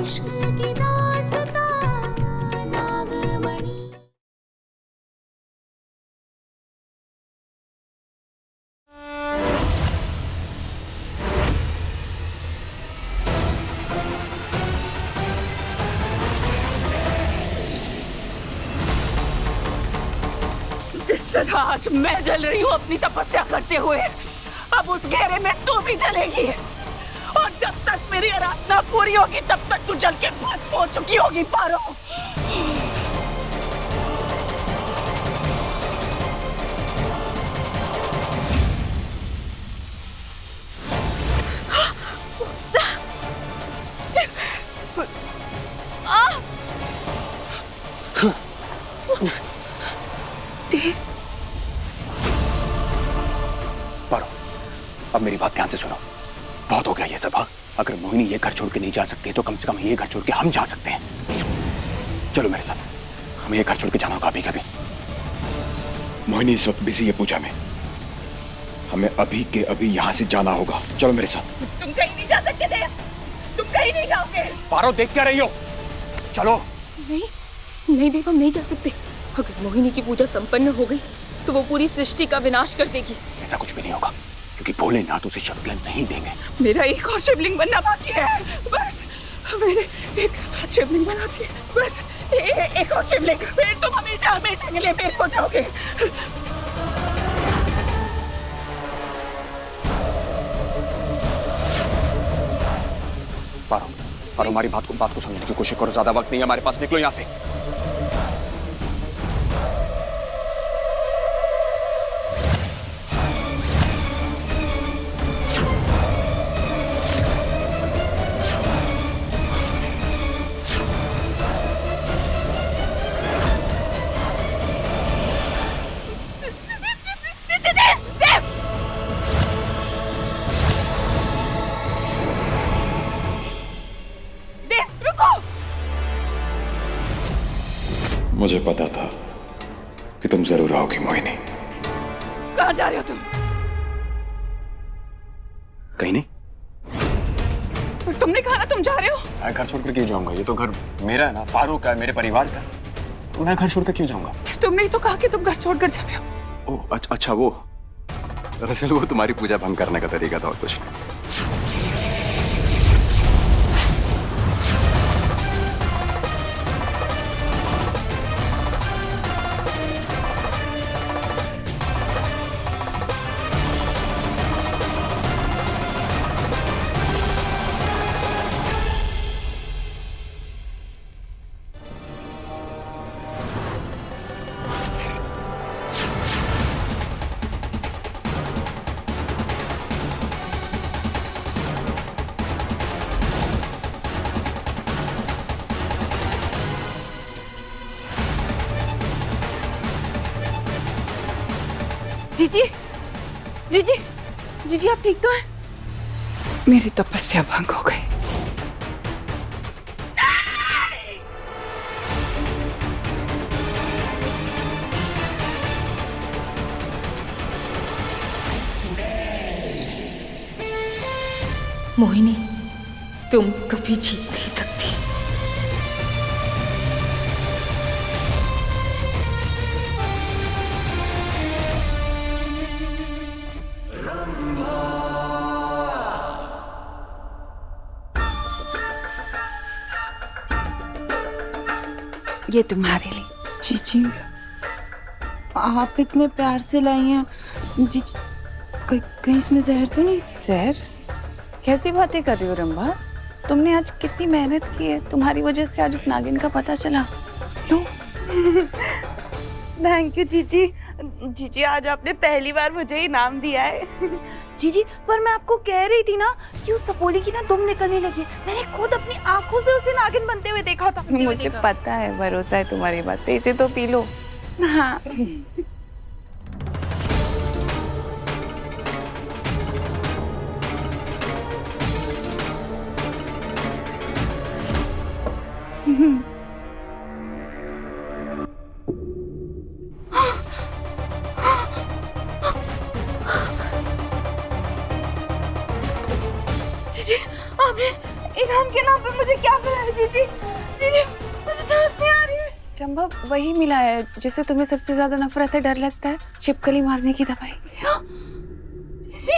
इश्क की दास्तां नागमणि। जिस तरह आज मैं जल रही हूँ अपनी तपस्या करते हुए, अब उस घेरे में तू भी जलेगी। और जब तक मेरी आराधना पूरी होगी तब तक तू जल के भस्म हो चुकी होगी पारो। पारो, अब मेरी बात ध्यान से सुनो। बहुत हो गया ये सब। हाँ, अगर मोहिनी ये घर छोड़ के नहीं जा सकती तो कम से कम ये घर छोड़ के हम जा सकते हैं। चलो मेरे साथ, हमें ये घर छोड़ के जाना होगा अभी कभी। मोहिनी इस वक्त बिजी है पूजा में, हमें अभी के अभी यहाँ से जाना होगा। चलो मेरे साथ। तुम कहीं नहीं जा सकते थे, तुम कहीं नहीं जाओगे। पारो, देख क्या रही हो? चलो। नहीं नहीं देव, हम नहीं जा सकते। अगर मोहिनी की पूजा संपन्न हो गई तो वो पूरी सृष्टि का विनाश कर देगी। ऐसा कुछ भी नहीं होगा, क्योंकि भोलेनाथ उसे शक्तियां नहीं देंगे। मेरा एक और शिवलिंग बनना बाकी है, बस। मैंने 107 शिवलिंग बना दिए, बस एक और शिवलिंग, फिर तुम हमेशा हमेशा के लिए मेरे हो जाओगे। पारो, पारो, हमारी बात को समझने की कोशिश करो। ज्यादा वक्त नहीं है हमारे पास, निकलो यहाँ से। मुझे पता था कि तुम जरूर आओगी मोहिनी। कहाँ जा रहे हो तुम? कहीं नहीं। तुमने कहा ना तुम जा रहे हो। मैं घर छोड़कर क्यों जाऊंगा? ये तो घर मेरा है ना, पारो का, मेरे परिवार का। मैं घर छोड़कर क्यों जाऊंगा? तुमने ही तो कहा कि तुम घर छोड़कर जा रहे हो। ओह अच्छा, वो दरअसल वो तुम्हारी पूजा भंग करने का तरीका था और कुछ नहीं। जीजी आप ठीक तो हैं? मेरी तपस्या भंग हो गई। मोहिनी, तुम कभी जीत नहीं सकती। ये तुम्हारे लिए। जीजी, आप इतने प्यार से लाई हैं। जीजी, कहीं इसमें जहर तो नहीं? जहर? कैसी बातें कर रही हो रंभा? तुमने आज कितनी मेहनत की है, तुम्हारी वजह से आज उस नागिन का पता चला। लो। थैंक यू जीजी। जीजी, आज आपने पहली बार मुझे इनाम दिया है। जीजी, पर मैं आपको कह रही थी ना कि उस सपोली की ना दुम निकलने लगी। मैंने खुद अपनी आंखों से उसे नागिन बनते हुए देखा था। मुझे पता है, भरोसा है तुम्हारी बात पे। इसे तो पी लो। हाँ। जीजी, आपने इनाम के नाम पे मुझे मुझे क्या मिला है जीजी? जीजी मुझे सांस नहीं आ रही है। रंभा वही मिला है जिससे तुम्हें सबसे ज्यादा नफरत है, डर लगता है, छिपकली मारने की दवाई। जीजी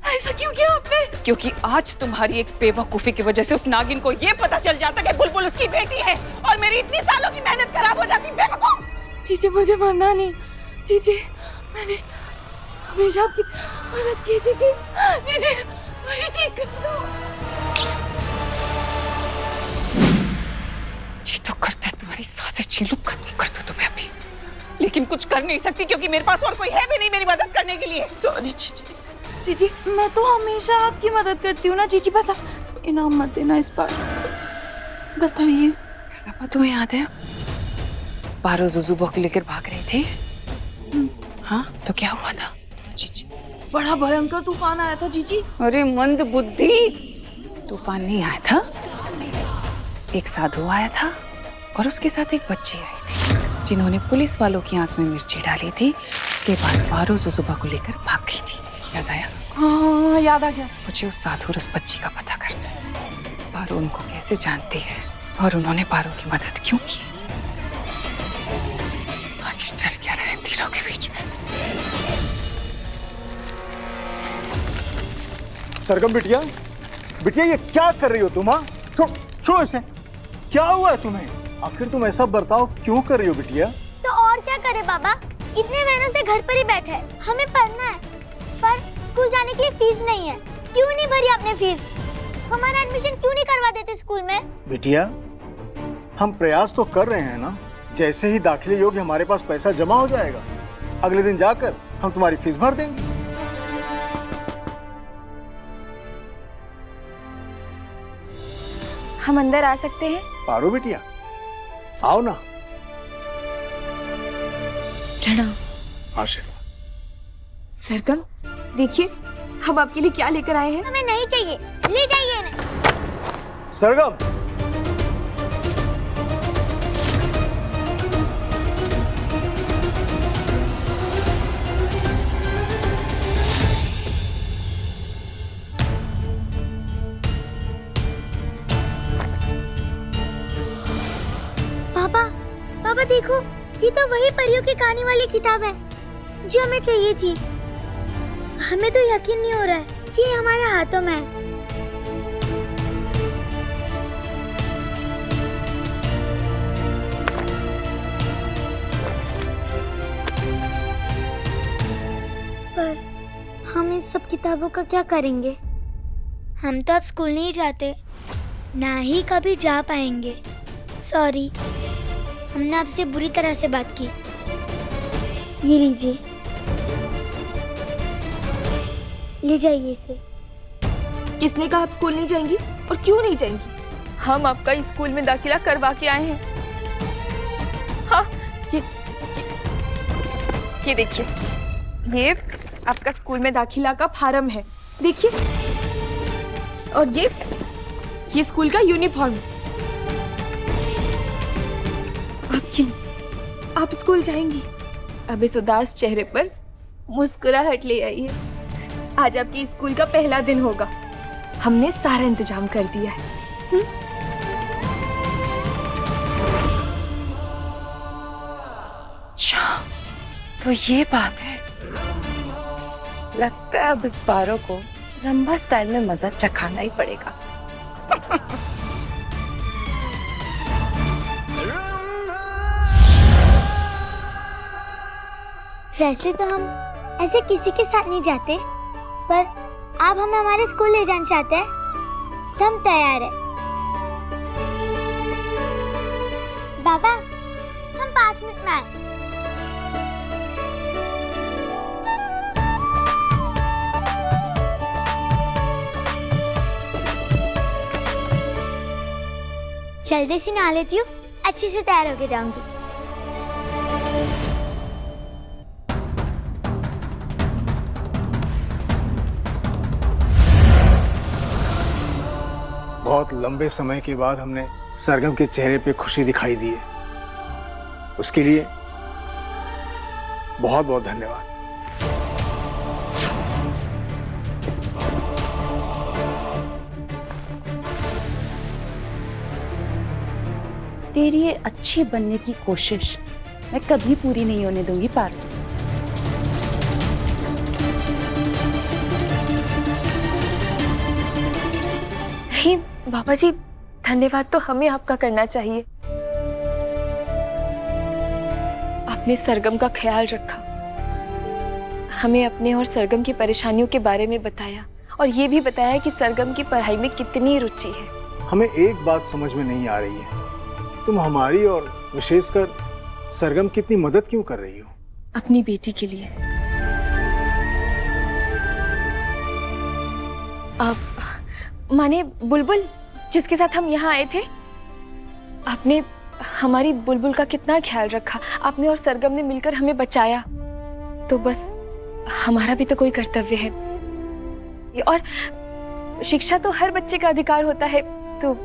ऐसा क्यों किया आपने? क्योंकि आज तुम्हारी एक बेवकूफी की वजह से उस नागिन को ये पता चल जाता कि बुलबुल उसकी बेटी है और मेरी इतनी सालों की मेहनत खराब हो जाती। बेवकूफ! जीजी मुझे मारना नहीं। जीजी मैंने हमेशा आपकी मदद की। जीजी जीजी मुझे ठीक कर दो। जी तो करता है तुम्हारी सांसें छीलू, खत्म कर दो तुम्हें अभी, लेकिन कुछ कर नहीं सकती क्योंकि मेरे पास और कोई है भी नहीं मेरी मदद करने के लिए। सॉरी जीजी। जीजी मैं तो हमेशा आपकी मदद करती हूँ ना जीजी, बस आप इनाम मत देना इस बार। बताइए। रंभा तुम्हें याद है पारो जुजुबो को लेकर भाग रही थी? हाँ तो क्या हुआ था? जीजी बड़ा भयंकर तूफान आया था जीजी। अरे मंद बुद्धि, तूफान नहीं आया था, एक साधु आया था और उसके साथ एक बच्ची आई थी जिन्होंने पुलिस वालों की आंख में मिर्ची डाली थी। उसके बाद पारो जुजुबा को लेकर भाग गई थी। याद आया? हाँ याद आ गया। मुझे उस साधु और उस बच्ची का पता करना है। पारो उनको कैसे जानती है और उन्होंने पारो की मदद क्यों की? आखिर चल क्या रहा है तीनों के बीच में? सरगम बिटिया, बिटिया ये क्या कर रही हो तुम? हाँ छोड़ो इसे। क्या हुआ है तुम्हें? आखिर तुम ऐसा बर्ताव क्यों कर रही हो बिटिया? तो और क्या करे बाबा, इतने महीनों से घर पर ही बैठे हैं। हमें पढ़ना है पर स्कूल जाने के लिए फीस नहीं है। क्यों नहीं भरी आपने फीस? हमारा एडमिशन क्यों नहीं करवा देते स्कूल में? बिटिया हम प्रयास तो कर रहे हैं ना, जैसे ही दाखिले योग्य हमारे पास पैसा जमा हो जाएगा अगले दिन जाकर हम तुम्हारी फीस भर देंगे। हम अंदर आ सकते हैं? पारो बिटिया आओ ना। प्रणाम। आशीर्वाद। सरगम देखिए हम आपके लिए क्या लेकर आए हैं। हमें नहीं चाहिए, ले जाइए इन्हें। सरगम पापा, पापा देखो, ये तो वही परियों की कहानी वाली किताब है जो हमें चाहिए थी। हमें तो यकीन नहीं हो रहा है कि ये हमारे हाथों में है। पर हम इन सब किताबों का क्या करेंगे? हम तो अब स्कूल नहीं जाते, ना ही कभी जा पाएंगे। सॉरी, हमने आपसे बुरी तरह से बात की। ये लीजिए, ले जाइए इसे। किसने कहा आप स्कूल नहीं जाएंगी और क्यों नहीं जाएंगी? हम आपका स्कूल में दाखिला करवा के आए हैं। हाँ ये देखिए, ये आपका स्कूल में दाखिला का फार्म है, देखिए। और ये स्कूल का यूनिफॉर्म। आप क्यों? आप स्कूल जाएंगी? अब इस उदास चेहरे पर मुस्कुराहट ले आइए। आज आपके स्कूल का पहला दिन होगा। हमने सारा इंतजाम कर दिया है। अच्छा तो ये बात है। लगता है अब इस पारो को रंभा स्टाइल में मजा चखाना ही पड़ेगा। वैसे तो हम ऐसे किसी के साथ नहीं जाते, पर आप हमें हमारे स्कूल ले जाना चाहते हैं तो हम तैयार हैं। बाबा, हम 5 मिनट में आए। जल्दी से नहा लेती हूँ, अच्छे से तैयार होके जाऊंगी। बहुत लंबे समय के बाद हमने सरगम के चेहरे पे खुशी दिखाई दी है, उसके लिए बहुत बहुत धन्यवाद। तेरी ये अच्छी बनने की कोशिश मैं कभी पूरी नहीं होने दूंगी पार्वती। नहीं बाबा जी, धन्यवाद तो हमें आपका करना चाहिए। आपने सरगम का ख्याल रखा, हमें अपने और सरगम की परेशानियों के बारे में बताया और ये भी बताया कि सरगम की पढ़ाई में कितनी रुचि है। हमें एक बात समझ में नहीं आ रही है, तुम हमारी और विशेषकर सरगम की इतनी मदद क्यों कर रही हो? अपनी बेटी के लिए। आप माने बुलबुल जिसके साथ हम यहाँ आए थे, आपने हमारी बुलबुल का कितना ख्याल रखा, आपने और सरगम ने मिलकर हमें बचाया। तो बस हमारा भी तो कोई कर्तव्य है, और शिक्षा तो हर बच्चे का अधिकार होता है, तो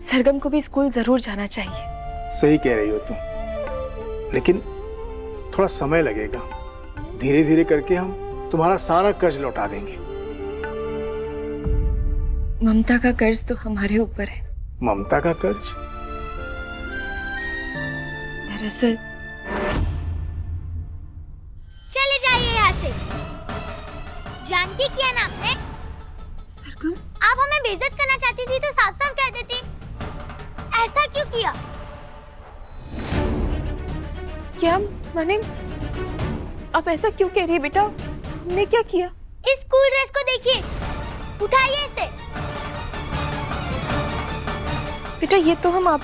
सरगम को भी स्कूल जरूर जाना चाहिए। सही कह रही हो तुम, लेकिन थोड़ा समय लगेगा। धीरे धीरे करके हम तुम्हारा सारा कर्ज लौटा देंगे। ममता का कर्ज तो हमारे ऊपर है। ममता का कर्ज? दरअसल चले जाइए यहाँ से। जानती किया ना आपने? सरगम, आप हमें बेइज्जत करना चाहती थी तो साफ साफ कह देती। ऐसा क्यों किया? क्या माने आप ऐसा क्यों कह रही है बेटा? हमने क्या किया? इस स्कूल ड्रेस को देखिए, उठाइए इसे। बेटा ये तो हम आप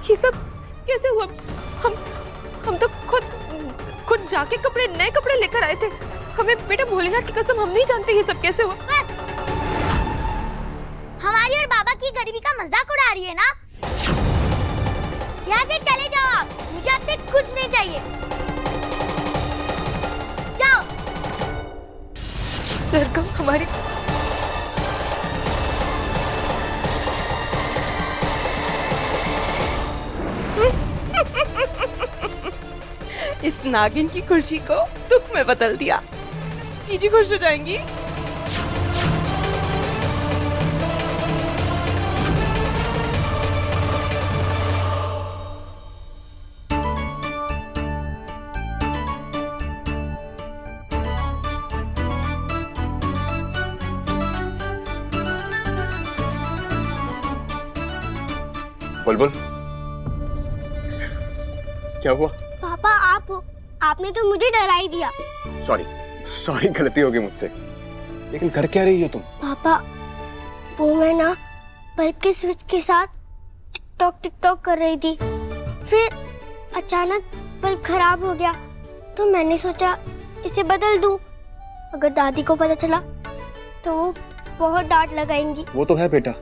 ये सब कैसे हुआ? हम तो खुद जाके नए कपड़े लेकर आए थे। हमें बेटा भोलेनाथ की कसम हम नहीं जानते ये सब कैसे हुआ। बस हमारी और बाबा की गरीबी का मजाक उड़ा रही है ना? यहाँ से चले जाओ आप, मुझे आपसे कुछ नहीं चाहिए। जाओ। सरगम हमारी इस नागिन की खुशी को दुख में बदल दिया। जीजी खुश हो जाएंगी। बुलबुल, क्या हुआ? पापा आप हो, आपने तो मुझे डरा ही दिया। सॉरी, गलती हो गई मुझसे। लेकिन कर क्या रही हो तुम? पापा वो मैं ना बल्ब के स्विच के साथ टिक टॉक कर रही थी, फिर अचानक बल्ब खराब हो गया तो मैंने सोचा इसे बदल दूं। अगर दादी को पता चला तो वो बहुत डांट लगाएंगी। वो तो है बेटा,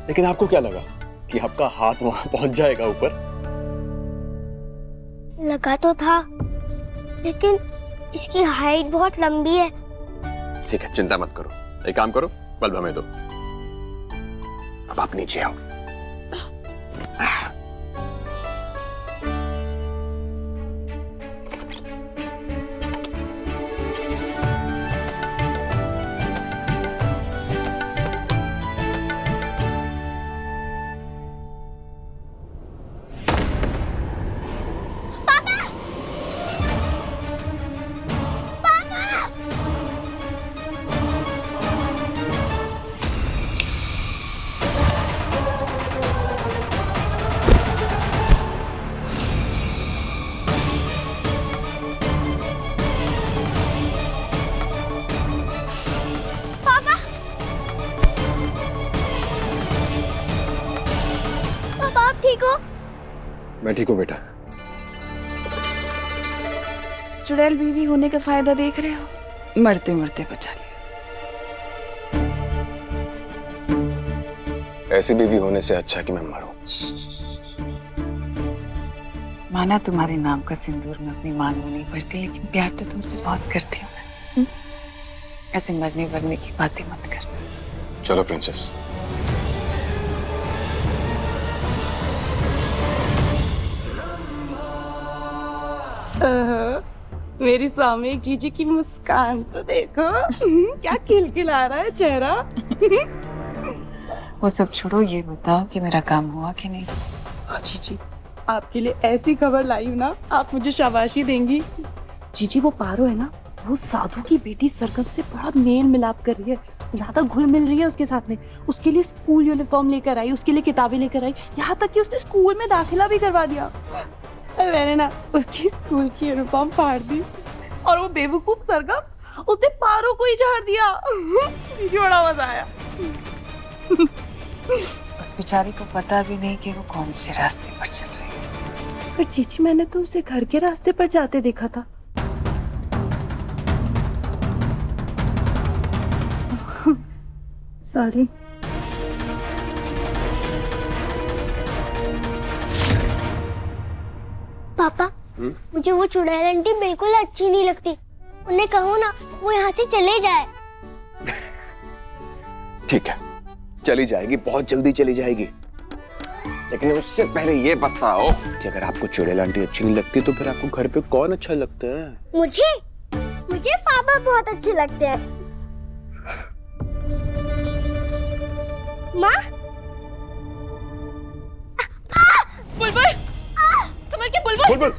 लेकिन आपको क्या लगा कि आपका हाथ वहां पहुंच जाएगा ऊपर? लगा तो था, लेकिन इसकी हाइट बहुत लंबी है। ठीक है, चिंता मत करो। एक काम करो, बल्ब हमें दो। अब आप नीचे आओ। ठीक हो? मैं ठीक हूँ बेटा। चुड़ैल बीवी होने का फायदा देख रहे हो? मरते मरते बचा लिया। ऐसी बीवी होने से अच्छा कि मैं मरूं। माना तुम्हारे नाम का सिंदूर में अपनी मांग में नहीं भरती, लेकिन प्यार तो तुमसे बहुत करती हूँ मैं। ऐसे मरने वरने की बातें मत कर। चलो प्रिंसेस। मेरी सामयिक जीजी की मुस्कान तो देखो, क्या खिलखिला रहा है चेहरा। वो सब छोड़ो, ये बताओ कि मेरा काम हुआ कि नहीं। हाँ जीजी, आपके लिए ऐसी खबर लाई हूँ ना, आप मुझे शाबाशी देंगी। जीजी वो पारो है ना, वो साधु की बेटी सरगम से बड़ा मेल मिलाप कर रही है, ज्यादा घुल मिल रही है उसके साथ में। उसके लिए स्कूल यूनिफॉर्म लेकर आई, उसके लिए किताबें लेकर आई, यहाँ तक कि उसने स्कूल में दाखिला भी करवा दिया। और मैंने ना उसकी स्कूल की यूनिफॉर्म फाड़ दी, और वो बेवकूफ सरगम उसने पारो को ही झाड़ दिया। जीजी बड़ा मजा आया। उस बेचारी को पता भी नहीं कि वो कौन से रास्ते पर चल रही है। पर जीजी मैंने तो उसे घर के रास्ते पर जाते देखा था। सॉरी। पापा, मुझे वो चुड़ैल आंटी बिल्कुल अच्छी नहीं लगती। उन्हें कहो ना वो यहाँ से चले जाए। ठीक है, चली जाएगी, बहुत जल्दी चली जाएगी। लेकिन उससे पहले ये बताओ कि अगर आपको चुड़ैल आंटी अच्छी नहीं लगती तो फिर आपको घर पे कौन अच्छा लगता है? मुझे पापा बहुत अच्छे लगते हैं। माँ? बुलबुल, कमल के बुलबुल, बुलबुल,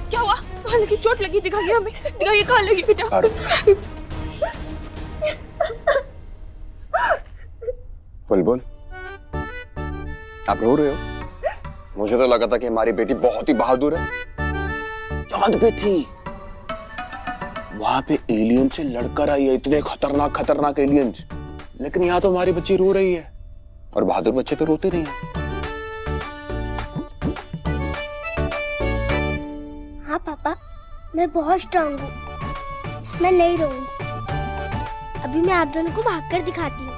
क्या हुआ? कहाँ लगी? चोट लगी? दिखाइए हमें, दिखाइए कहाँ लगी बेटा। बुलबुल, आप रो रहे हो? मुझे तो लगा था कि हमारी बेटी बहुत ही बहादुर है। चांद पे थी, वहां पे एलियन से लड़कर आई है, इतने खतरनाक खतरनाक एलियंस। लेकिन यहाँ तो हमारी बच्ची रो रही है, और बहादुर बच्चे तो रोते नहीं हैं। हाँ पापा, मैं बहुत स्ट्रांग हूँ, मैं नहीं रोऊंगी। अभी मैं आप दोनों को भागकर दिखाती हूँ।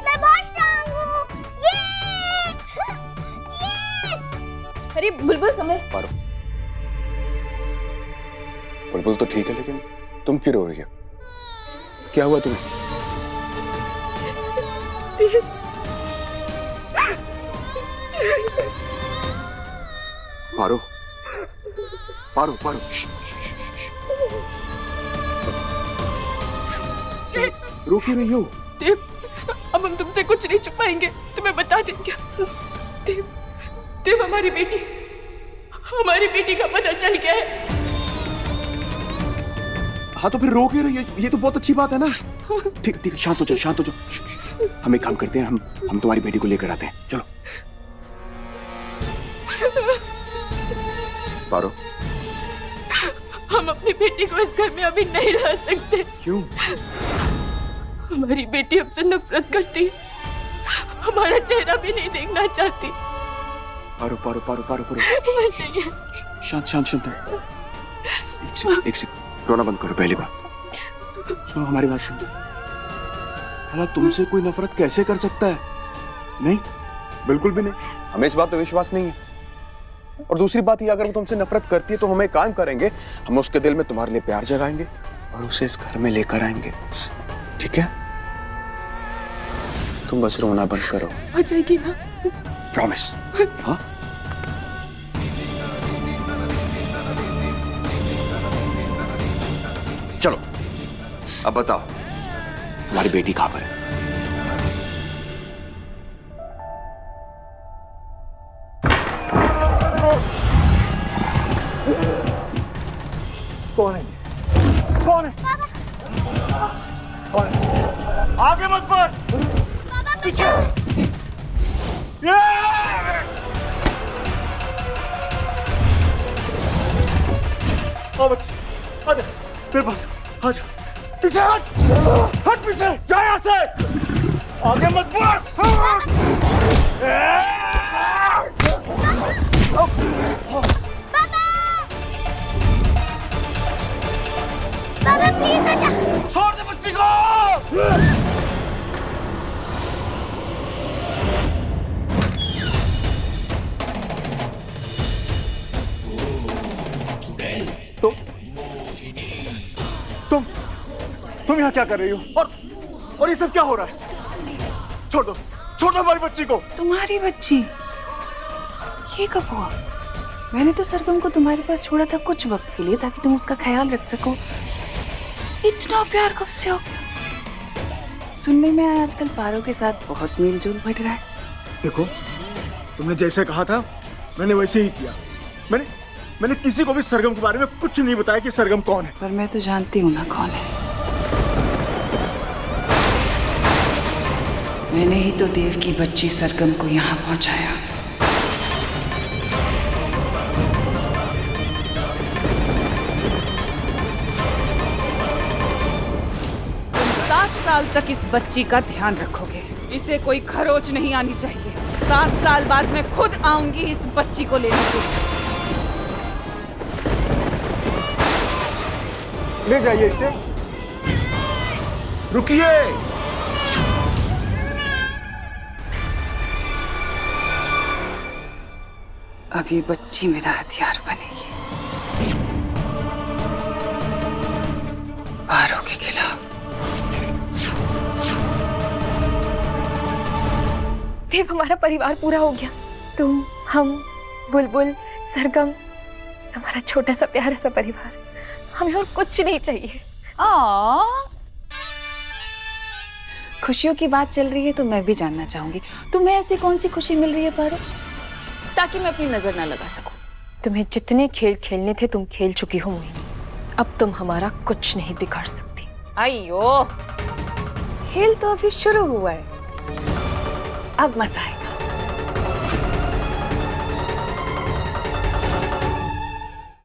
मैं बहुत स्ट्रांग हूँ। अरे बुलबुल, कमल। बुलबुल तो ठीक है, लेकिन तुम क्यों रो रही हो? क्या हुआ तुम्हें? पारो, पारो, पारो, रो क्यों रही हो? देव, अब हम तुमसे कुछ नहीं छुपाएंगे, तुम्हें बता देंगे। देव, देव, हमारी बेटी का पता चल गया है। हाँ तो फिर रो क्यों रही है? ये तो बहुत अच्छी बात है ना। ठीक ठीक, शांत हो जाओ, शांत हो जाओ। हम एक काम करते हैं, हम तुम्हारी बेटी को लेकर आते हैं। चलो। पारो, हम अपनी बेटी को इस घर में अभी नहीं रह सकते। क्यों? हमारी बेटी हमसे नफरत करती है, हमारा चेहरा भी नहीं देखना चाहती। पारो, पारो, पारो, पारो, पारो। शांत, शांत, शांत। एक सेकंड, रोना बंद करो। पहली बात सुनो, हमारी बात सुनो। भला तुमसे कोई नफरत कैसे कर सकता है? नहीं, बिल्कुल भी नहीं। हमें इस बात पे विश्वास नहीं है। और दूसरी बात ये, अगर वो तुमसे नफरत करती है तो हम एक काम करेंगे, हम उसके दिल में तुम्हारे लिए प्यार जगाएंगे और उसे इस घर में लेकर आएंगे। ठीक है? तुम बस रोना बंद करो। हो जाएगी ना? प्रॉमिस? हाँ? चलो, अब बताओ, हमारी बेटी कहाँ पर है? कौन है? कौन है? कौन है? आगे मत बढ़, पीछे। आओ बच्चे, आजा मेरे पास, आजा। पीछे हट, हट पीछे, जा यहाँ से। आगे मत बढ़। पापा प्लीज आजा। छोड़ दे बच्ची को। तुम यहाँ क्या कर रही हो? और ये सब क्या हो रहा है? छोड़ दो हमारी बच्ची को। तुम्हारी बच्ची? ये कब हुआ? मैंने तो सरगम को तुम्हारे पास छोड़ा था कुछ वक्त के लिए ताकि तुम उसका ख्याल रख सको। इतना प्यार कब से हो? सुनने में आया आजकल पारो के साथ बहुत मेलजोल बढ़ रहा है। देखो, तुमने जैसे कहा था मैंने वैसे ही किया। मैंने किसी को भी सरगम के बारे में कुछ नहीं बताया कि सरगम कौन है। पर मैं तो जानती हूँ ना कौन है। मैंने ही तो देव की बच्ची सरगम को यहाँ पहुंचाया। तुम 7 साल तक इस बच्ची का ध्यान रखोगे। इसे कोई खरोच नहीं आनी चाहिए। 7 साल बाद मैं खुद आऊंगी इस बच्ची को लेने के लिए। ले जाइए इसे। रुकिए। अब ये बच्ची मेरा हथियार बनेगी पारो के खिलाफ। देव, हमारा परिवार पूरा हो गया। तुम, हम, बुलबुल, सरगम, हमारा छोटा सा प्यारा सा परिवार। हमें और कुछ नहीं चाहिए। खुशियों की बात चल रही है तो मैं भी जानना चाहूंगी, तुम्हें ऐसी कौन सी खुशी मिल रही है पारो, ताकि मैं अपनी नजर ना लगा सकूं। तुम्हें जितने खेल खेलने थे तुम खेल चुकी हो मोहिनी। अब तुम हमारा कुछ नहीं बिगाड़ सकती। अयो, खेल तो अभी शुरू हुआ है, अब मजा है।